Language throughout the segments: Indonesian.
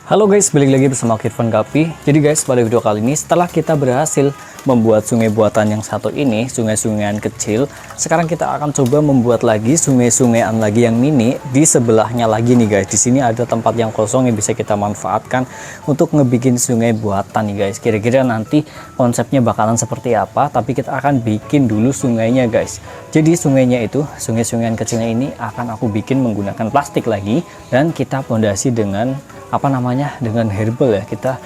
Halo guys, balik lagi bersama aku Irfan Gapi. Jadi guys, pada video kali ini setelah kita berhasil membuat sungai buatan yang satu ini, sungai-sungaian kecil, sekarang kita akan coba membuat lagi sungai-sungaian lagi yang mini di sebelahnya lagi nih guys. Di sini ada tempat yang kosong yang bisa kita manfaatkan untuk ngebikin sungai buatan nih guys. Kira-kira nanti konsepnya bakalan seperti apa, tapi kita akan bikin dulu sungainya guys. Jadi sungainya itu, sungai-sungaian kecilnya ini akan aku bikin menggunakan plastik lagi, dan kita pondasi dengan dengan herbal ya. Kita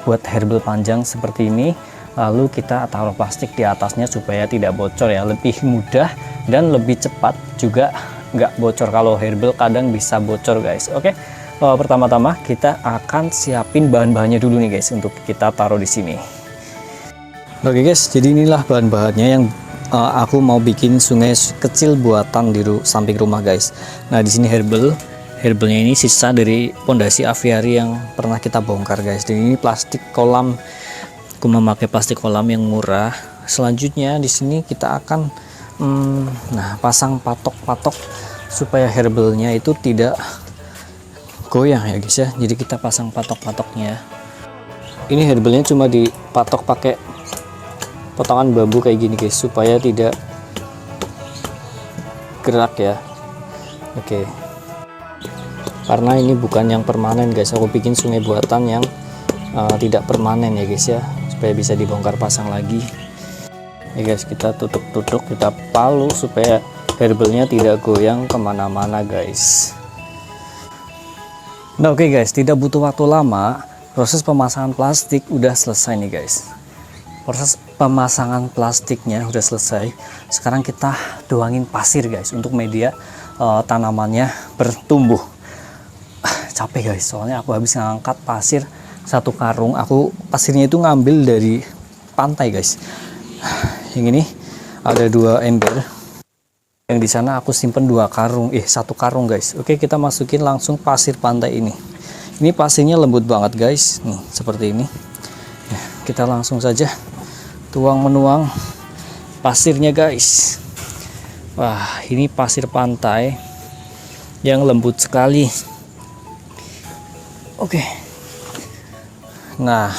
buat herbal panjang seperti ini, lalu kita taruh plastik di atasnya supaya tidak bocor ya, lebih mudah dan lebih cepat juga nggak bocor. Kalau herbal kadang bisa bocor guys. Oke, pertama-tama kita akan siapin bahan-bahannya dulu nih guys untuk kita taruh di sini. Oke guys, jadi inilah bahan-bahannya yang aku mau bikin sungai kecil buatan di samping rumah guys. Nah, di sini herbalnya ini sisa dari pondasi aviari yang pernah kita bongkar guys. Dan ini plastik kolam, aku memakai plastik kolam yang murah. Selanjutnya di sini kita akan pasang patok-patok supaya herbalnya itu tidak goyang ya guys ya. Jadi kita pasang patok-patoknya. Ini herbalnya cuma dipatok pakai potongan bambu kayak gini guys, supaya tidak gerak ya. Oke, karena ini bukan yang permanen guys, aku bikin sungai buatan yang tidak permanen ya guys ya, supaya bisa dibongkar pasang lagi ya guys. Kita tutup, kita palu supaya herbalnya tidak goyang kemana-mana guys. Nah oke guys, tidak butuh waktu lama, proses pemasangan plastik udah selesai nih guys. Proses pemasangan plastiknya udah selesai. Sekarang kita tuangin pasir guys untuk media tanamannya bertumbuh. Capek guys, soalnya aku habis ngangkat pasir satu karung. Aku pasirnya itu ngambil dari pantai guys. Yang ini ada 2 ember, yang di sana aku simpen 1 karung guys. Oke, kita masukin langsung pasir pantai ini. Ini pasirnya lembut banget guys, nih seperti ini ya, kita langsung saja tuang menuang pasirnya guys. Wah, ini pasir pantai yang lembut sekali. Oke, nah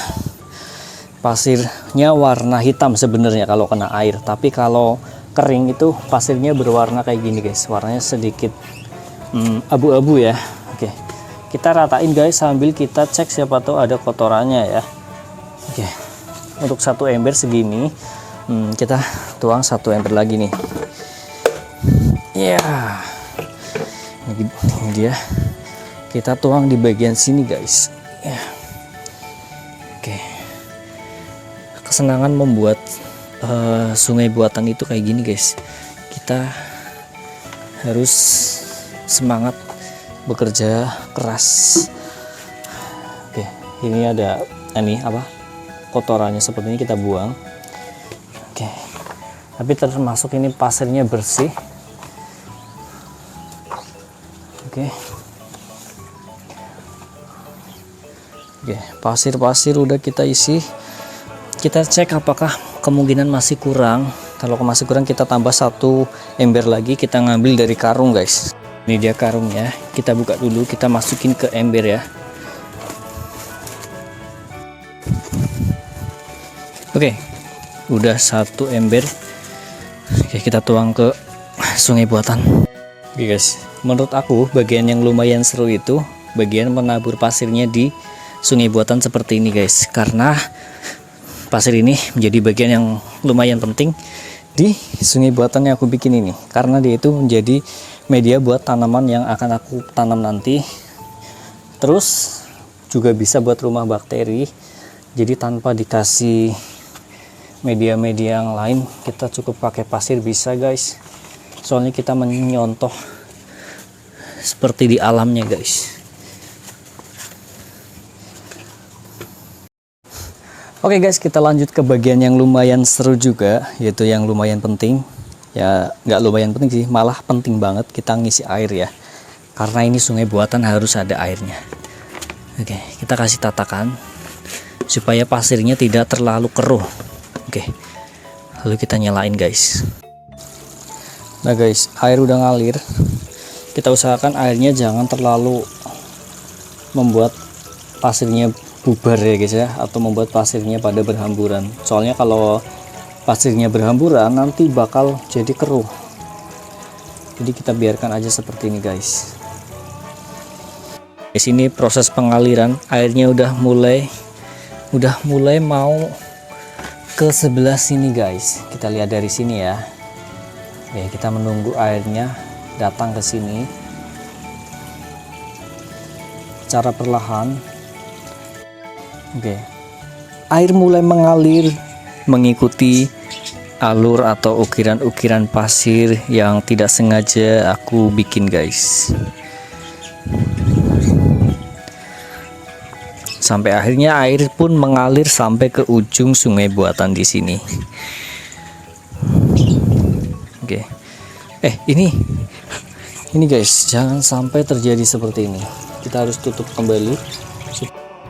pasirnya warna hitam sebenarnya kalau kena air, tapi kalau kering itu pasirnya berwarna kayak gini guys, warnanya sedikit abu-abu ya. Oke, kita ratain guys sambil kita cek siapa tahu ada kotorannya ya. Oke, untuk 1 ember segini, kita tuang 1 ember lagi nih ya. Ini dia, kita tuang di bagian sini guys ya. Oke, kesenangan membuat sungai buatan itu kayak gini guys. Kita harus semangat bekerja keras. Oke, ini ada kotorannya seperti ini, kita buang. Oke, tapi termasuk ini pasirnya bersih. Oke, pasir-pasir udah kita isi. Kita cek apakah kemungkinan masih kurang. Kalau masih kurang kita tambah 1 ember lagi, kita ngambil dari karung guys. Ini dia karungnya, kita buka dulu, kita masukin ke ember ya. Oke, udah 1 ember. Oke, kita tuang ke sungai buatan. Oke guys, menurut aku bagian yang lumayan seru itu bagian menabur pasirnya di sungai buatan seperti ini guys, karena pasir ini menjadi bagian yang lumayan penting di sungai buatan yang aku bikin ini, karena dia itu menjadi media buat tanaman yang akan aku tanam nanti. Terus juga bisa buat rumah bakteri, jadi tanpa dikasih media-media yang lain, kita cukup pakai pasir bisa guys. Soalnya kita menyontoh seperti di alamnya guys. Oke guys, kita lanjut ke bagian yang lumayan seru juga, yaitu yang lumayan penting. Ya nggak lumayan penting sih, malah penting banget, kita ngisi air ya, karena ini sungai buatan harus ada airnya. Oke, kita kasih tatakan supaya pasirnya tidak terlalu keruh. Oke, lalu kita nyalain guys. Nah guys, air udah ngalir. Kita usahakan airnya jangan terlalu membuat pasirnya bubar ya guys ya, atau membuat pasirnya pada berhamburan. Soalnya kalau pasirnya berhamburan nanti bakal jadi keruh. Jadi kita biarkan aja seperti ini guys. Di sini proses pengaliran airnya udah mulai mau ke sebelah sini guys. Kita lihat dari sini ya. Oke, kita menunggu airnya datang ke sini secara perlahan. Oke, air mulai mengalir mengikuti alur atau ukiran-ukiran pasir yang tidak sengaja aku bikin guys. Sampai akhirnya air pun mengalir sampai ke ujung sungai buatan di sini. Oke. Ini guys, jangan sampai terjadi seperti ini. Kita harus tutup kembali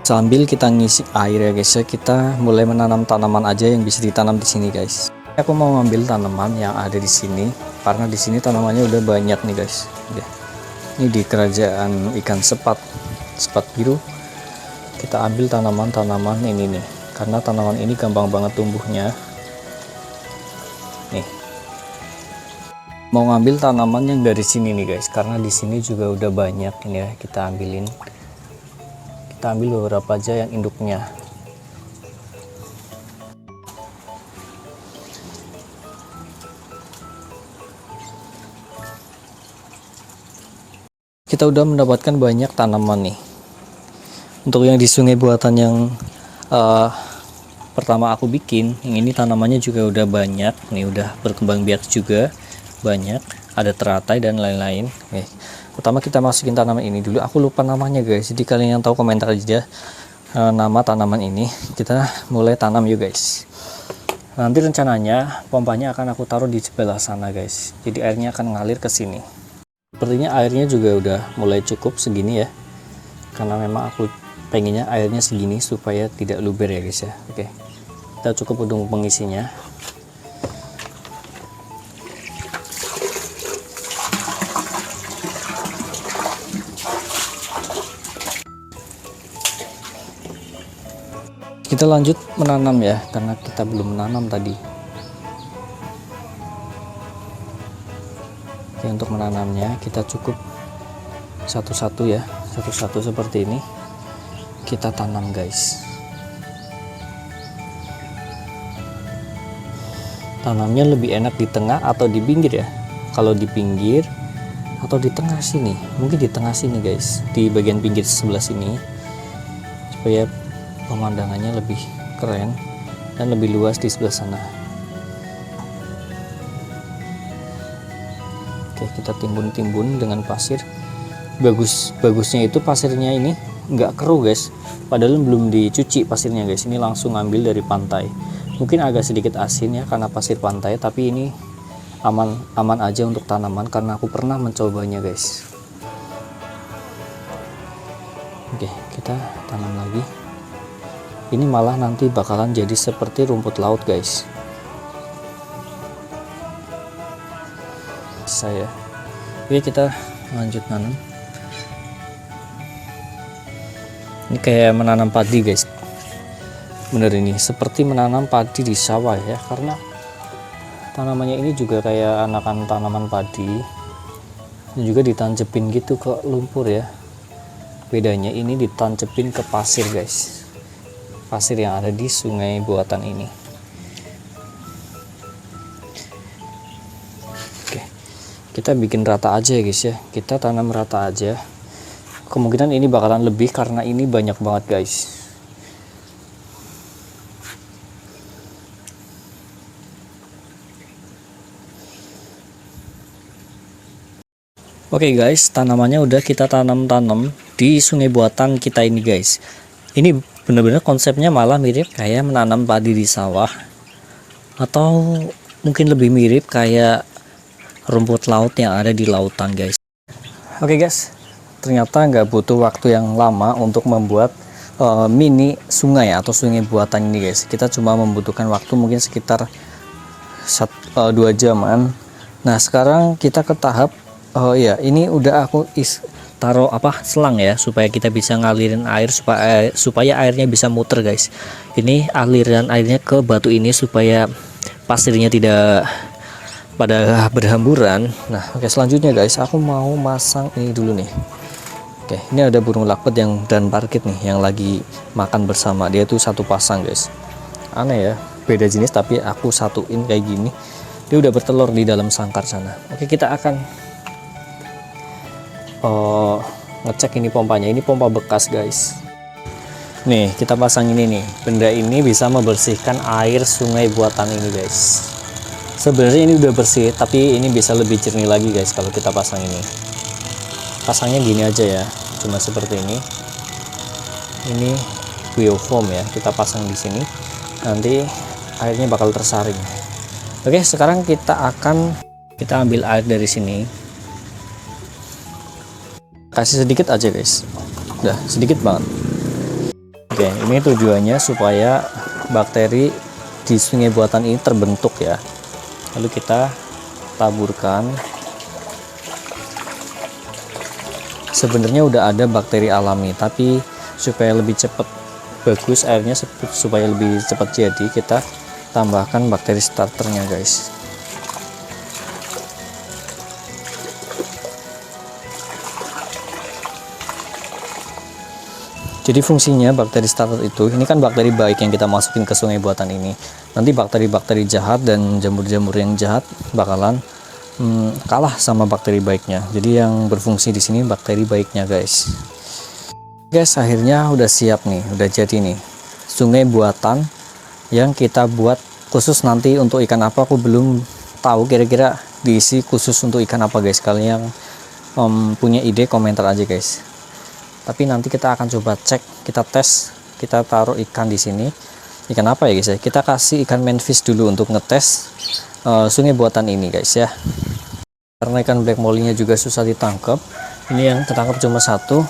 sambil kita ngisi air ya guys ya. Kita mulai menanam tanaman aja yang bisa ditanam di sini guys. Aku mau ngambil tanaman yang ada di sini karena di sini tanamannya udah banyak nih guys. Oke. Ini di kerajaan ikan sepat biru. Kita ambil tanaman-tanaman ini nih, karena tanaman ini gampang banget tumbuhnya. Nih, mau ngambil tanaman yang dari sini nih guys, karena di sini juga udah banyak ini ya. Kita ambil beberapa aja yang induknya. Kita udah mendapatkan banyak tanaman nih. Untuk yang di sungai buatan yang pertama aku bikin, yang ini tanamannya juga udah banyak nih, udah berkembang biak juga banyak, ada teratai dan lain-lain. Pertama kita masukin tanaman ini dulu, aku lupa namanya guys, jadi kalian yang tahu komentar aja nama tanaman ini. Kita mulai tanam yuk guys. Nanti rencananya pompanya akan aku taruh di sebelah sana guys, jadi airnya akan ngalir ke sini. Sepertinya airnya juga udah mulai cukup segini ya, karena memang aku pengennya airnya segini supaya tidak luber ya guys ya. Oke, kita cukup untuk pengisinya. Kita lanjut menanam ya, karena kita belum menanam tadi. Oke, untuk menanamnya kita cukup satu-satu ya, satu-satu seperti ini kita tanam guys. Tanamnya lebih enak di tengah atau di pinggir ya. Kalau di pinggir atau di tengah sini, mungkin di tengah sini guys, di bagian pinggir sebelah sini, supaya pemandangannya lebih keren dan lebih luas di sebelah sana. Oke, kita timbun-timbun dengan pasir. Bagusnya itu pasirnya ini nggak keruh guys, padahal belum dicuci pasirnya guys. Ini langsung ambil dari pantai. Mungkin agak sedikit asin ya karena pasir pantai, tapi ini aman aja untuk tanaman karena aku pernah mencobanya guys. Oke, kita tanam lagi. Ini malah nanti bakalan jadi seperti rumput laut guys. Oke, kita lanjut nanam. Ini kayak menanam padi guys, bener, ini seperti menanam padi di sawah ya, karena tanamannya ini juga kayak anakan tanaman padi dan juga ditancepin gitu ke lumpur ya. Bedanya ini ditancepin ke pasir guys, pasir yang ada di sungai buatan ini. Oke, kita bikin rata aja ya guys ya, kita tanam rata aja. Kemungkinan ini bakalan lebih karena ini banyak banget guys. Oke guys, tanamannya udah kita tanam di sungai buatan kita ini guys. Ini bener-bener konsepnya malah mirip kayak menanam padi di sawah, atau mungkin lebih mirip kayak rumput laut yang ada di lautan guys. Oke guys, ternyata nggak butuh waktu yang lama untuk membuat mini sungai atau sungai buatan ini guys. Kita cuma membutuhkan waktu mungkin sekitar 2 jaman. Nah sekarang kita ke tahap, oh ya, ini udah aku taruh selang ya, supaya kita bisa ngalirin air, supaya airnya bisa muter guys. Ini aliran airnya ke batu ini supaya pasirnya tidak pada berhamburan. Nah oke, selanjutnya guys, aku mau masang ini dulu nih. Oke, ini ada burung lakpet dan parkit nih yang lagi makan bersama. Dia tuh satu pasang guys. Aneh ya, beda jenis tapi aku satuin kayak gini. Dia udah bertelur di dalam sangkar sana. Oke, kita akan ngecek ini pompanya. Ini pompa bekas guys. Nih kita pasang ini nih. Benda ini bisa membersihkan air sungai buatan ini guys. Sebenarnya ini udah bersih, tapi ini bisa lebih jernih lagi guys kalau kita pasang ini. Pasangnya gini aja ya, cuma seperti ini. Ini biofoam ya, kita pasang di sini. Nanti airnya bakal tersaring. Oke, sekarang kita ambil air dari sini. Kasih sedikit aja guys. Udah sedikit banget. Oke, ini tujuannya supaya bakteri di sungai buatan ini terbentuk ya. Lalu kita taburkan. Sebenarnya udah ada bakteri alami, tapi supaya lebih cepat bagus airnya, supaya lebih cepat jadi, kita tambahkan bakteri starternya guys. Jadi fungsinya bakteri starter itu, ini kan bakteri baik yang kita masukin ke sungai buatan ini. Nanti bakteri-bakteri jahat dan jamur-jamur yang jahat bakalan kalah sama bakteri baiknya. Jadi yang berfungsi di sini bakteri baiknya guys. Guys, akhirnya udah siap nih, udah jadi nih sungai buatan yang kita buat khusus nanti untuk ikan apa. Aku belum tahu kira-kira diisi khusus untuk ikan apa guys. Kalian yang punya ide komentar aja guys. Tapi nanti kita akan coba cek, kita tes, kita taruh ikan di sini. Ikan apa ya guys ya? Kita kasih ikan manfish dulu untuk ngetes sungai buatan ini guys ya. Karena ikan black molly-nya juga susah ditangkap. Ini yang tertangkap cuma satu.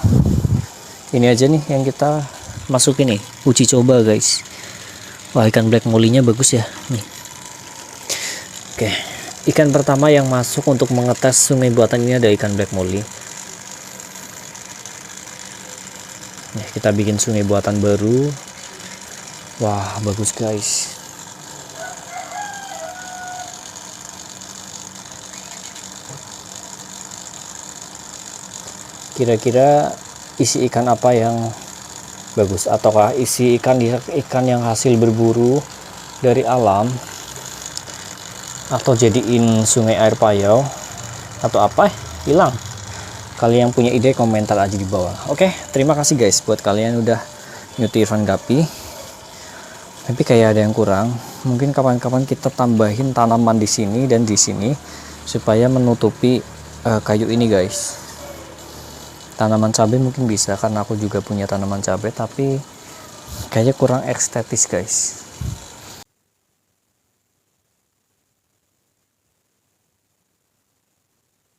Ini aja nih yang kita masukin nih, uji coba guys. Wah, ikan black molly-nya bagus ya nih. Oke, ikan pertama yang masuk untuk mengetes sungai buatan ini ada ikan black molly. Nih, kita bikin sungai buatan baru. Wah, bagus guys. Kira-kira isi ikan apa yang bagus, ataukah isi ikan yang hasil berburu dari alam, atau jadiin sungai air payau, atau apa hilang. Kalian yang punya ide komentar aja di bawah. Oke, terima kasih guys buat kalian udah nyuti Irfan Gapi. Tapi kayak ada yang kurang. Mungkin kapan-kapan kita tambahin tanaman di sini dan di sini supaya menutupi kayu ini guys. Tanaman cabai mungkin bisa, karena aku juga punya tanaman cabai, tapi kayaknya kurang estetis guys.